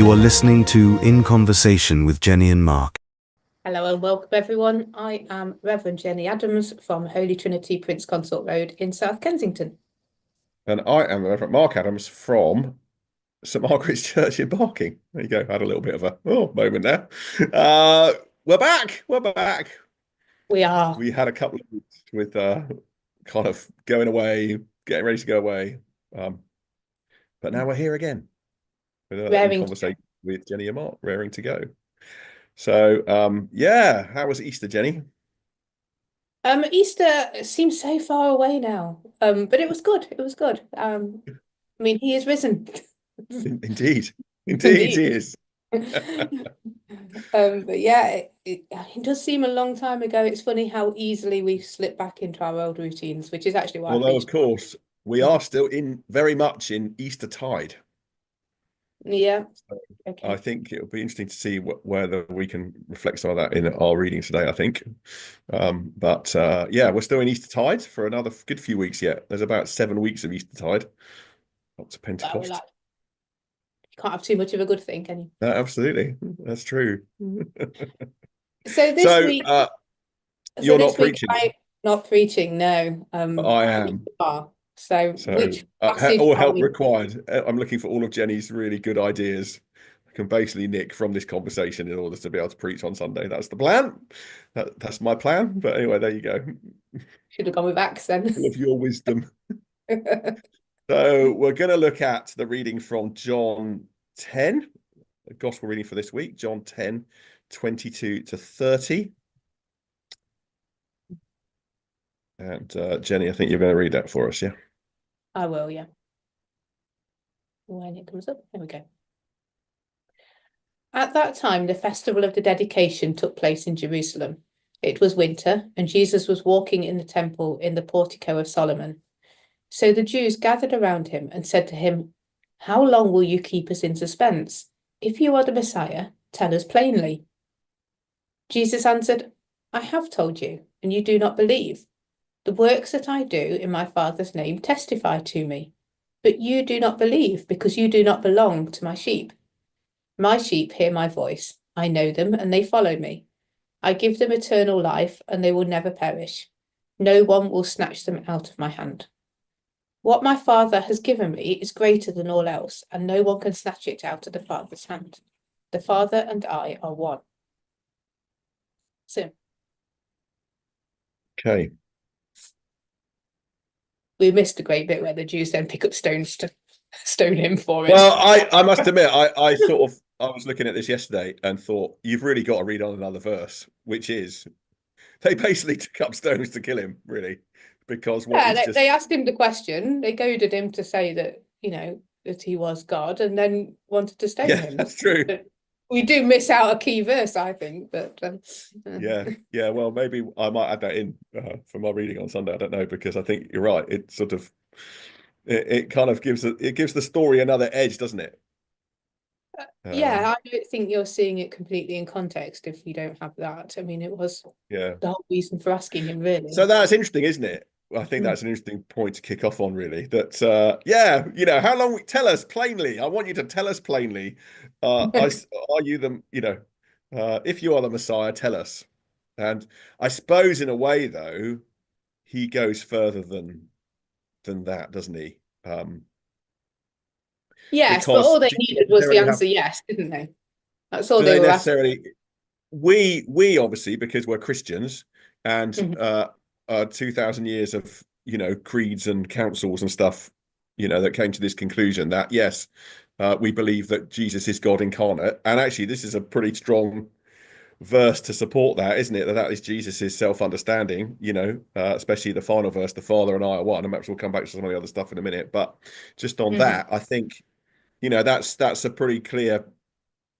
You are listening to In Conversation with Jennie and Mark. Hello and welcome everyone. I am Reverend Jennie Adams from Holy Trinity Prince Consort Road in South Kensington. And I am the Reverend Mark Adams from St Margaret's Church in Barking. There you go. I had a little bit of a moment there. We're back. We're back. We are. We had a couple of weeks with kind of going away, getting ready to go away. But now we're here again with a conversation with Jennie and Mark, raring to go. So yeah, how was Easter, Jennie? Easter seems so far away now, but it was good. It was good. I mean, he is risen. Indeed, Indeed. he is. But yeah, it does seem a long time ago. It's funny how easily we slip back into our old routines, which is actually why. Although, of course, we are still very much in Easter tide. Yeah. So okay. I think it'll be interesting to see whether we can reflect some of that in our reading today, I think. But yeah, we're still in Easter tide for another good few weeks yet. There's about 7 weeks of Easter tide up to Pentecost. Well, you can't have too much of a good thing, can you? Absolutely. That's true. So this week, you're not preaching. I'm not preaching, no. I am. So which passage all help required. I'm looking for all of Jennie's really good ideas. I can basically nick from this conversation in order to be able to preach on Sunday. That's the plan. That's my plan. But anyway, there you go. Should have gone with Acts then. All of your wisdom. So we're going to look at the reading from John 10, the gospel reading for this week, John 10, 22 to 30. And Jennie, I think you're going to read that for us, yeah? I will, yeah. When it comes up, there we go. At that time, the festival of the dedication took place in Jerusalem. It was winter, and Jesus was walking in the temple in the portico of Solomon. So the Jews gathered around him and said to him, "How long will you keep us in suspense? If you are the Messiah, tell us plainly." Jesus answered, "I have told you, and you do not believe. The works that I do in my Father's name testify to me, but you do not believe because you do not belong to my sheep. My sheep hear my voice. I know them and they follow me. I give them eternal life and they will never perish. No one will snatch them out of my hand. What my Father has given me is greater than all else, and no one can snatch it out of the Father's hand. The Father and I are one." So. Okay. We missed a great bit where the Jews then pick up stones to stone him for it. Well, I must admit, I was looking at this yesterday and thought, you've really got to read on another verse, which is they basically took up stones to kill him, really, because they asked him the question, they goaded him to say that, that he was God, and then wanted to stone him. That's true. But we do miss out a key verse, I think, but yeah. Well, maybe I might add that in for my reading on Sunday. I don't know, because I think you're right. It sort of it kind of gives the story another edge, doesn't it? Yeah, I don't think you're seeing it completely in context if you don't have that. I mean, it was the whole reason for asking him, really. So that's interesting, isn't it? I think that's an interesting point to kick off on, really. That how long? Tell us plainly. I want you to tell us plainly. Are you the if you are the Messiah, tell us. And I suppose in a way, though, he goes further than that, doesn't he? Yes, but all they needed was the answer yes, didn't they? That's all they were asking. We obviously, because we're Christians and 2,000 years of creeds and councils and stuff, that came to this conclusion that yes, we believe that Jesus is God incarnate. And actually, this is a pretty strong verse to support that, isn't it? That is Jesus's self-understanding, especially the final verse, the Father and I are one. And perhaps we'll come back to some of the other stuff in a minute. But just on that, I think, that's a pretty clear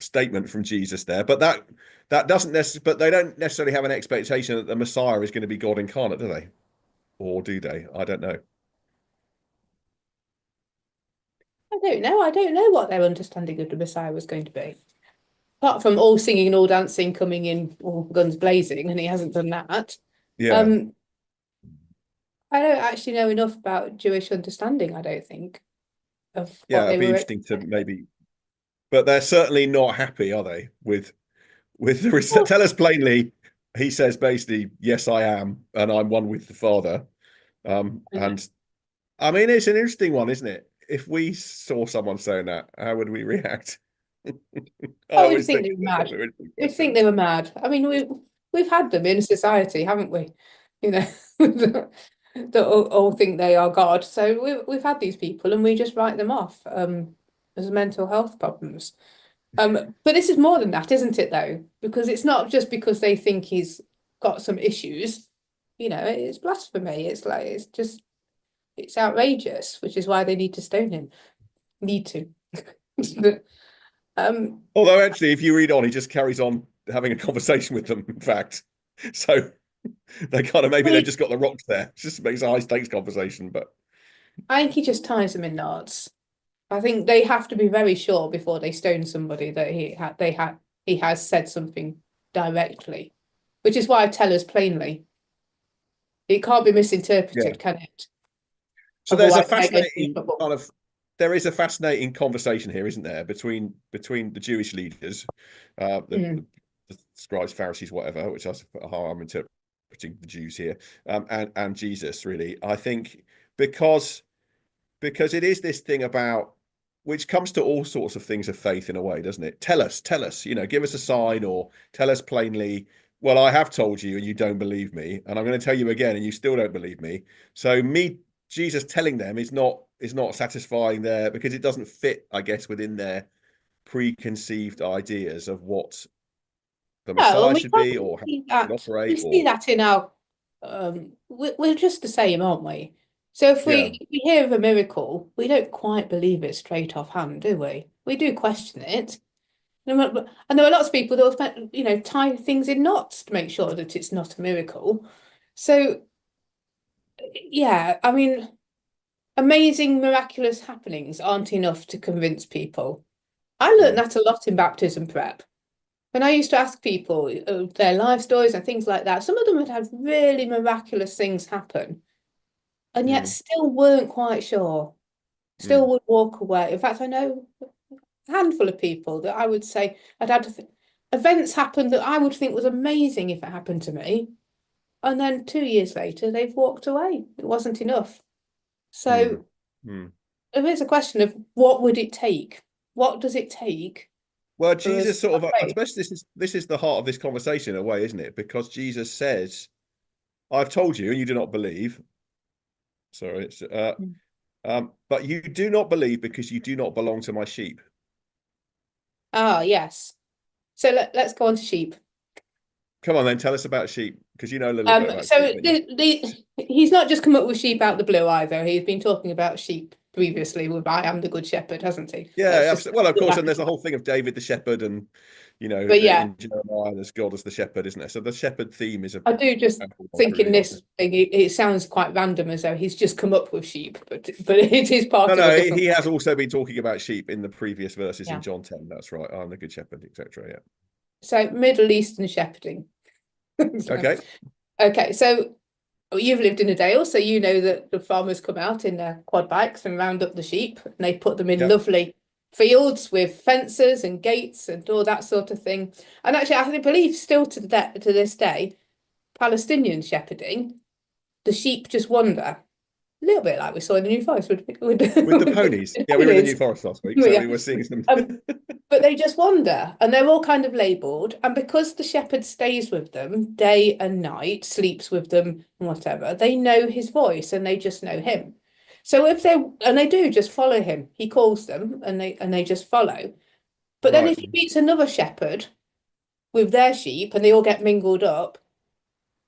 statement from Jesus there. But that doesn't but they don't necessarily have an expectation that the Messiah is going to be God incarnate, do they? Or do they? I don't know. I don't know. I don't know what their understanding of the Messiah was going to be. Apart from all singing and all dancing, coming in all guns blazing, and he hasn't done that. Yeah. I don't actually know enough about Jewish understanding, I don't think, of what they it'd be were interesting to maybe. but they're certainly not happy, are they? With the tell us plainly. He says basically, yes, I am, and I'm one with the Father. And I mean, it's an interesting one, isn't it? If we saw someone saying that, how would we react? I Oh, we'd always think think they were that's mad. an interesting We'd question. think they were mad. I mean, we've had them in society, haven't we? You know, that all think they are God. So we've had these people, and we just write them off as mental health problems. But this is more than that, isn't it, though? Because it's not just because they think he's got some issues. You know, it's blasphemy. It's like it's outrageous, which is why they need to stone him. Need to. Although actually, if you read on, he just carries on having a conversation with them, in fact. So they kind of maybe they've just got the rocks there. It just makes a high stakes conversation, but I think he just ties them in knots. I think they have to be very sure before they stone somebody that he has said something directly, which is why I tell us plainly. It can't be misinterpreted, yeah. can it? So there's a Otherwise, they're going to be in fascinating trouble. there is a fascinating conversation here, isn't there, between the Jewish leaders, the scribes, Pharisees, whatever, which I how I'm interpreting the Jews here, and Jesus, really. I think because it is this thing about which comes to all sorts of things of faith in a way, doesn't it? Tell us, give us a sign or tell us plainly. Well, I have told you and you don't believe me, and I'm going to tell you again and you still don't believe me. So Jesus telling them is not satisfying there because it doesn't fit, I guess, within their preconceived ideas of what the No, and Messiah we should kind be of or how see it should that. We operate see or that in our. We're just the same, aren't we? So if yeah. we hear of a miracle, we don't quite believe it straight off hand, do we? We do question it. And there are lots of people that will spend, tie things in knots to make sure that it's not a miracle. So yeah, I mean, amazing, miraculous happenings aren't enough to convince people. I learned that a lot in baptism prep. When I used to ask people their life stories and things like that, some of them had had really miraculous things happen, and yet Mm, still weren't quite sure. Still mm, would walk away. In fact, I know a handful of people that I would say I'd had events happen that I would think was amazing if it happened to me, and then 2 years later they've walked away. It wasn't enough. mm, So mm. there is a question of what would it take? What does it take Well, for us Jesus to sort of, have I faith? suppose this is the heart of this conversation in a way, isn't it? Because Jesus says, "I've told you, and you do not believe." Sorry, it's but you do not believe because you do not belong to my sheep. Ah, yes. So let's go on to sheep. Come on, then, tell us about sheep because you know a little bit about So sheep, don't you? he's not just come up with sheep out the blue either. He's been talking about sheep previously with "I am the good shepherd," hasn't he? Yeah, Let's just absolutely. Well, of go course, back. and there's the whole thing of David the shepherd, and But yeah, in Jeremiah, there's God as the shepherd, isn't there? So the shepherd theme is a I do just powerful one think through in the Old this Testament. thing it sounds quite random as though he's just come up with sheep, but it is No, part of a no, different. he has also been talking about sheep in the previous verses in Yeah. John 10. That's right. I'm the good shepherd, etc. Yeah. So Middle Eastern shepherding. Okay. Okay, so you've lived in a Dale, so you know that the farmers come out in their quad bikes and round up the sheep, and they put them in Yeah. lovely fields with fences and gates and all that sort of thing. And actually, I believe still to this day, Palestinian shepherding, the sheep just wander. A little bit like we saw in the New Forest with With the the ponies. Yeah, we were in the New ponies. Forest last week, so Yeah. we were seeing some. But they just wander and they're all kind of labelled. And because the shepherd stays with them day and night, sleeps with them, whatever, they know his voice and they just know him. So if they do just follow him, he calls them and they just follow. But then Right. if he meets another shepherd with their sheep and they all get mingled up,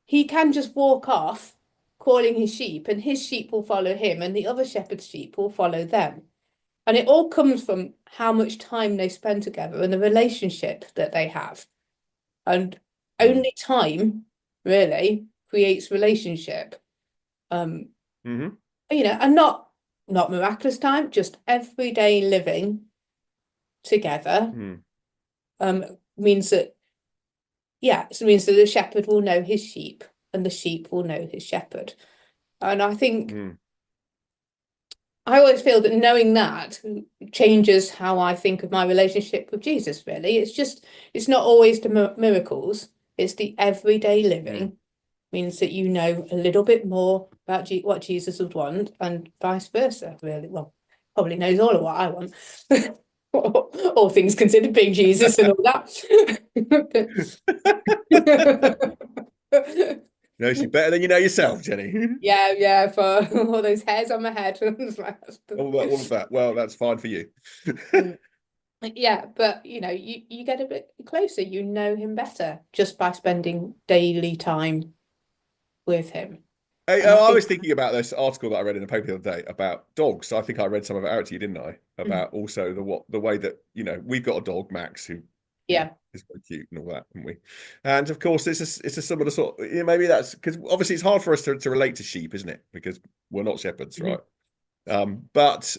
he can just walk off calling his sheep and his sheep will follow him and the other shepherd's sheep will follow them. And it all comes from how much time they spend together and the relationship that they have. And Mm. only time really creates relationship. Um, Hmm. and not miraculous time, just everyday living together, Mm. means that it means that the shepherd will know his sheep and the sheep will know his shepherd. And I think Mm. I always feel that knowing that changes how I think of my relationship with Jesus, really. It's not always the miracles, it's the everyday living means that you know a little bit more about what Jesus would want and vice versa, really. Well, probably knows all of what I want. All things considered, being Jesus and all that. Knows you better than you know yourself, Jenny. Yeah, for all those hairs on my head. All of that. Well, that's fine for you. Yeah, but you get a bit closer, you know him better just by spending daily time with him. And I was thinking about this article that I read in the paper the other day about dogs. I think I read some of it out to you, didn't I? About also the way that we've got a dog, Max, who is very cute and all that, haven't we? And of course, it's a similar sort. Maybe that's because obviously it's hard for us to relate to sheep, isn't it? Because we're not shepherds, right? But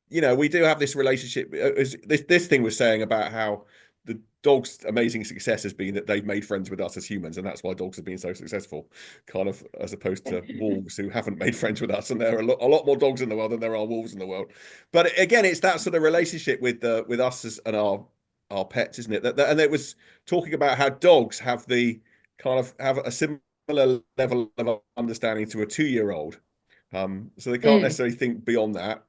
we do have this relationship. This thing was saying about how the dog's amazing success has been that they've made friends with us as humans, and that's why dogs have been so successful, kind of, as opposed to wolves who haven't made friends with us. And there are a lot more dogs in the world than there are wolves in the world. But again, it's that sort of relationship with us and our pets, isn't it? And it was talking about how dogs have a similar level of understanding to a 2-year-old. So they can't necessarily think beyond that.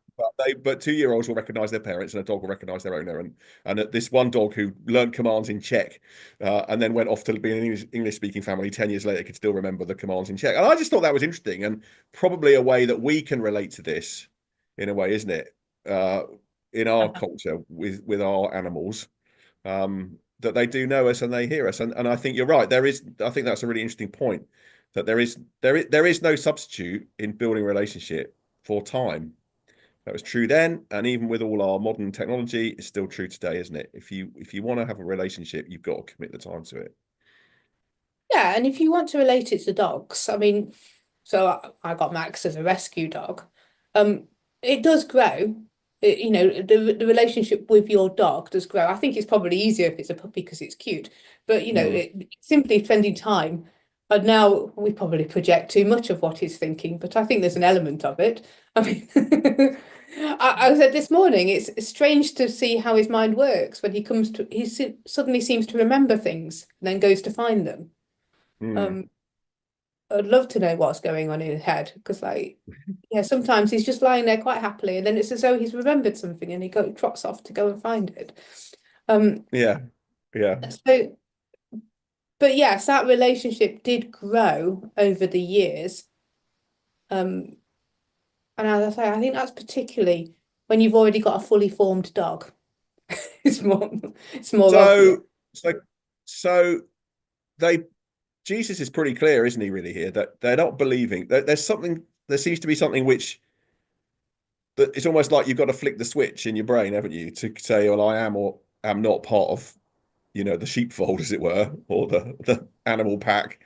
But 2-year-olds will recognize their parents, and a dog will recognize their owner. And this one dog who learned commands in Czech, and then went off to be an English-speaking family 10 years later, could still remember the commands in Czech. And I just thought that was interesting, and probably a way that we can relate to this, in a way, isn't it? In our culture with our animals, that they do know us and they hear us. And I think you're right. I think that's a really interesting point, that there is no substitute in building a relationship for time. That was true then, and even with all our modern technology, it's still true today, isn't it? If you want to have a relationship, you've got to commit the time to it. Yeah, and if you want to relate it to dogs, I mean, so I got Max as a rescue dog. It does grow. The relationship with your dog does grow. I think it's probably easier if it's a puppy because it's cute. But simply spending time. And now we probably project too much of what he's thinking, but I think there's an element of it. I mean, I said this morning, it's strange to see how his mind works when he suddenly seems to remember things and then goes to find them. I'd love to know what's going on in his head, because sometimes he's just lying there quite happily, and then it's as though he's remembered something and he trots off to go and find it. Yeah. So, but yes, that relationship did grow over the years. And as I say, I think that's particularly when you've already got a fully formed dog. It's more so Jesus is pretty clear, isn't he, really, here, that they're not believing. There seems to be something that it's almost like you've got to flick the switch in your brain, haven't you, to say, well, I am or am not part of, the sheepfold, as it were, or the animal pack.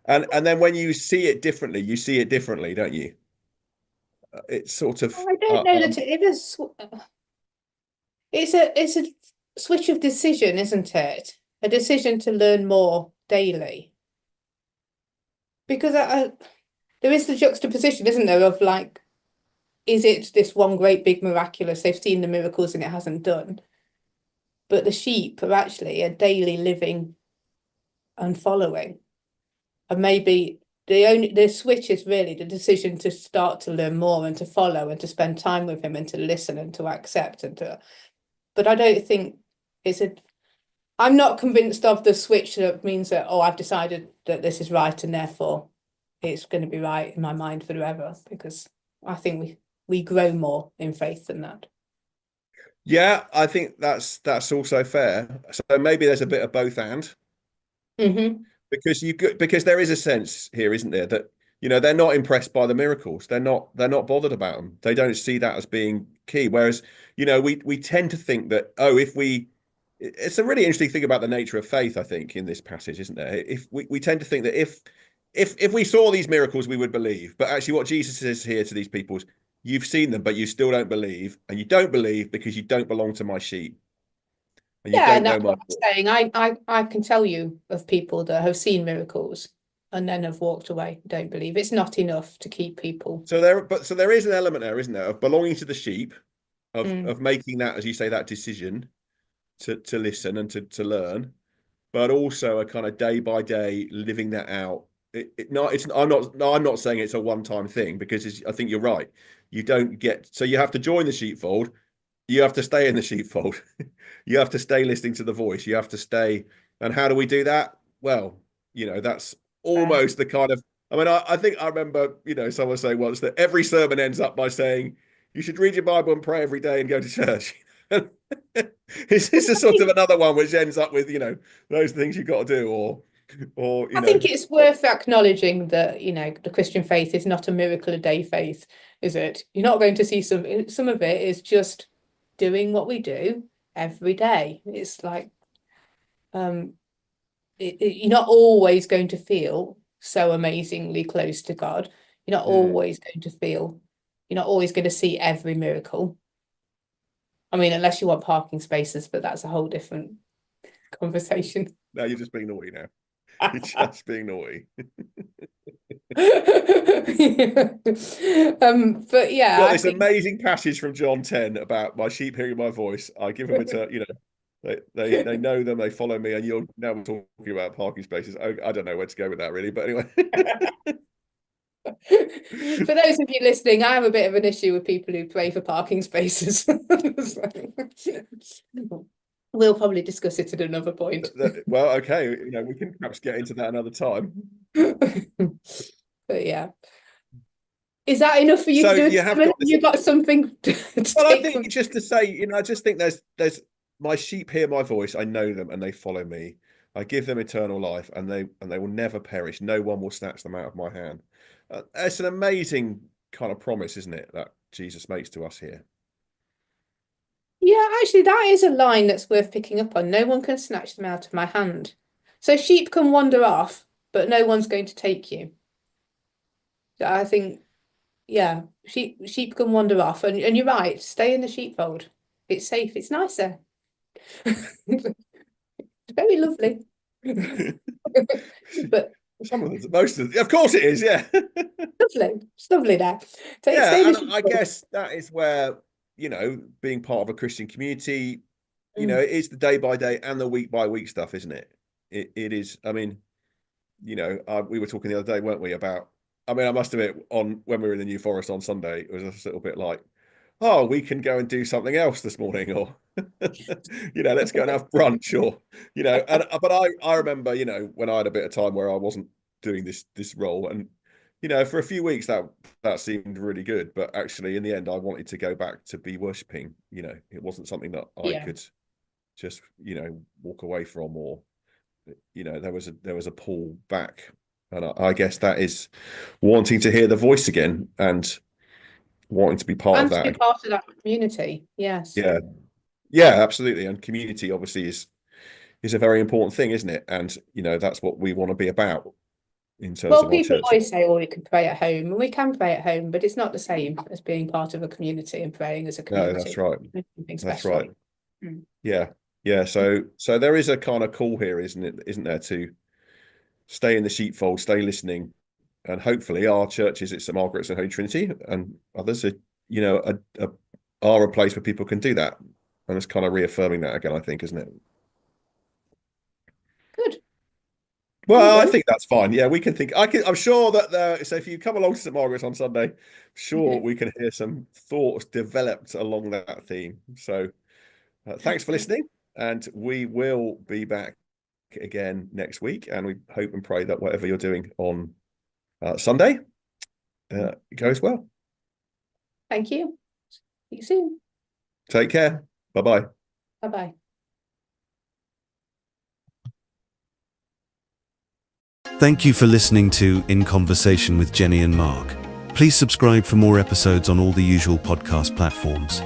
And then when you see it differently, don't you? It's sort of. I don't know that it is. It's a switch of decision, isn't it? A decision to learn more daily. Because there is the juxtaposition, isn't there, of is it this one great big miraculous? They've seen the miracles and it hasn't done. But the sheep are actually a daily living and following. And maybe the switch is really the decision to start to learn more and to follow and to spend time with him and to listen and to accept but I don't think I'm not convinced of the switch that means that, I've decided that this is right and therefore it's going to be right in my mind forever, because I think we grow more in faith than that. Yeah, I think that's also fair. So maybe there's a bit of both and. Because there is a sense here, isn't there, that they're not impressed by the miracles. They're not bothered about them. They don't see that as being key. Whereas we tend to think that it's a really interesting thing about the nature of faith, I think, in this passage, isn't there? If we tend to think that if we saw these miracles, we would believe. But actually, what Jesus says here to these people is, you've seen them, but you still don't believe, and you don't believe because you don't belong to my sheep. And that's what I'm saying. I can tell you of people that have seen miracles and then have walked away. I don't believe it's not enough to keep people. So there is an element there, isn't there, of belonging to the sheep, Mm. of making that, as you say, that decision to listen and to learn, but also a kind of day by day living that out. I'm not saying it's a one-time thing, because I think you're right. You don't get, so you have to join the sheepfold. You have to stay in the sheepfold. You have to stay listening to the voice. You have to stay. And how do we do that? Well, that's almost the kind of, I mean, I think I remember, someone saying once that every sermon ends up by saying, you should read your Bible and pray every day and go to church. Is this a sort of another one which ends up with, those things you've got to do, or I think it's worth acknowledging that, the Christian faith is not a miracle a day faith, is it? You're not going to see some of it is just doing what we do every day. It's like, you're not always going to feel so amazingly close to God. You're not always going to see every miracle. I mean, unless you want parking spaces, but that's a whole different conversation. No, you're just being naughty now. You're just being naughty. But yeah, got this amazing passage from John 10 about my sheep hearing my voice. I give them they know them, they follow me, and you're now talking about parking spaces. I don't know where to go with that, really, but anyway. For those of you listening, I have a bit of an issue with people who pray for parking spaces. We'll probably discuss it at another point. Well, okay, we can perhaps get into that another time. But yeah, is that enough for you to do? You've got something to well, I think just to say, I just think there's my sheep hear my voice. I know them and they follow me. I give them eternal life, and they will never perish. No one will snatch them out of my hand. It's an amazing kind of promise, isn't it, that Jesus makes to us here? Yeah, actually, that is a line that's worth picking up on. No one can snatch them out of my hand. So sheep can wander off, but no one's going to take you. I think, yeah, sheep can wander off, and you're right. Stay in the sheepfold. It's safe. It's nicer. It's very lovely. But some of them, most of them, of course it is, yeah. Lovely. It's lovely there. And I guess that is where, being part of a Christian community, it is the day by day and the week by week stuff, isn't it? It is. I mean, we were talking the other day, weren't we, about, I must admit, when we were in the New Forest on Sunday, it was a little bit like, oh, we can go and do something else this morning, or let's go and have brunch, or but I remember, when I had a bit of time where I wasn't doing this role, and for a few weeks that seemed really good, but actually in the end I wanted to go back to be worshipping. It wasn't something that I could just walk away from, or there was a pull back, and I guess that is wanting to hear the voice again and wanting to be part of that. And to be part of that community, yes. Yeah, absolutely. And community obviously is a very important thing, isn't it? And that's what we want to be about in terms of our church. People always say, we can pray at home, and we can pray at home, but it's not the same as being part of a community and praying as a community. No, that's right. That's right. Mm. Yeah. So there is a kind of call here, isn't there, to stay in the sheepfold, stay listening. And hopefully our churches at St Margaret's and Holy Trinity and others are a place where people can do that. And it's kind of reaffirming that again, I think, isn't it? Good. Well, I think that's fine. Yeah, we can think. I'm sure that so if you come along to St Margaret's on Sunday, sure we can hear some thoughts developed along that theme. So thanks for listening, and we will be back again next week. And we hope and pray that whatever you're doing on Sunday goes well. Thank you. See you soon. Take care. Bye-bye. Bye-bye. Thank you for listening to In Conversation with Jennie and Mark. Please subscribe for more episodes on all the usual podcast platforms.